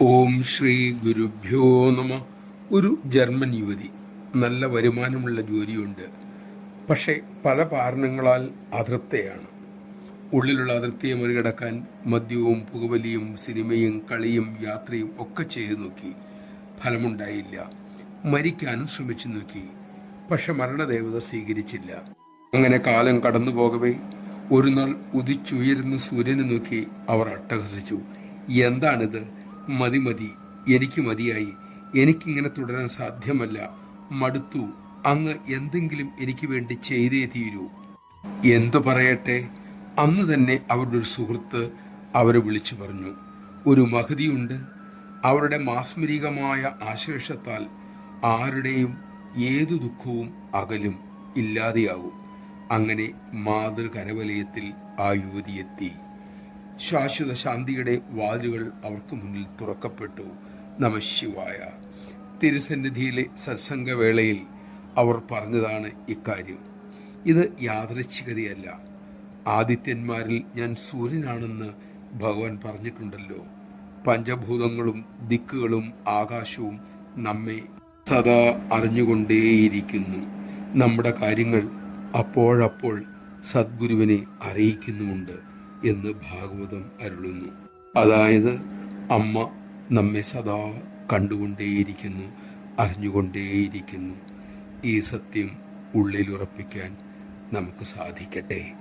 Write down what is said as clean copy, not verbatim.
ഓം ശ്രീ ഗുരുഭ്യോ നമ. ഒരു ജർമ്മൻ യുവതി, നല്ല വരുമാനമുള്ള ജോലിയുണ്ട്. പക്ഷേ പല കാരണങ്ങളാൽ അതൃപ്തയാണ്. ഉള്ളിലുള്ള അതൃപ്തിയെ മറികടക്കാൻ മദ്യവും പുകവലിയും സിനിമയും കളിയും യാത്രയും ഒക്കെ ചെയ്തു നോക്കി. ഫലമുണ്ടായില്ല. മരിക്കാനും ശ്രമിച്ചു നോക്കി. പക്ഷെ മരണദേവത സ്വീകരിച്ചില്ല. അങ്ങനെ കാലം കടന്നു പോകവേ ഒരു നാൾ ഉദിച്ചുയരുന്ന സൂര്യനെ നോക്കി അവർ അട്ടഹസിച്ചു. എന്താണിത്? മതി മതി, എനിക്ക് മതിയായി. എനിക്കിങ്ങനെ തുടരാൻ സാധ്യമല്ല. മടുത്തു. അങ്ങ് എന്തെങ്കിലും എനിക്ക് വേണ്ടി ചെയ്തേ തീരൂ. എന്തു പറയട്ടെ? അന്ന് തന്നെ അവരുടെ ഒരു സുഹൃത്ത് അവരെ വിളിച്ചു പറഞ്ഞു, ഒരു മഹതിയുണ്ട്. അവരുടെ മാസ്മരികമായ ആശേഷത്താൽ ആരുടെയും ഏതു ദുഃഖവും അകലും, ഇല്ലാതെയാവും. അങ്ങനെ മാതൃകരവലയത്തിൽ ആ യുവതി എത്തി. ശാശ്വത ശാന്തിയുടെ വാതിലുകൾ അവർക്ക് മുന്നിൽ തുറക്കപ്പെട്ടു. നമഃശിവായ. തിരുസന്നിധിയിലെ സത്സംഗവേളയിൽ അവർ പറഞ്ഞതാണ് ഇക്കാര്യം. ഇത് യാദൃച്ഛികതയല്ല. ആദിത്യന്മാരിൽ ഞാൻ സൂര്യനാണെന്ന് ഭഗവാൻ പറഞ്ഞിട്ടുണ്ടല്ലോ. പഞ്ചഭൂതങ്ങളും ദിക്കുകളും ആകാശവും നമ്മെ സദാ അറിഞ്ഞുകൊണ്ടേയിരിക്കുന്നു. നമ്മുടെ കാര്യങ്ങൾ അപ്പോഴപ്പോൾ സദ്ഗുരുവിനെ അറിയിക്കുന്നുമുണ്ട് എന്ന് ഭാഗവതം അരുളുന്നു. അതായത് അമ്മ നമ്മെ സദാ കണ്ടുകൊണ്ടേയിരിക്കുന്നു, അറിഞ്ഞുകൊണ്ടേയിരിക്കുന്നു. ഈ സത്യം ഉള്ളിലുറപ്പിക്കാൻ നമുക്ക് സാധിക്കട്ടെ.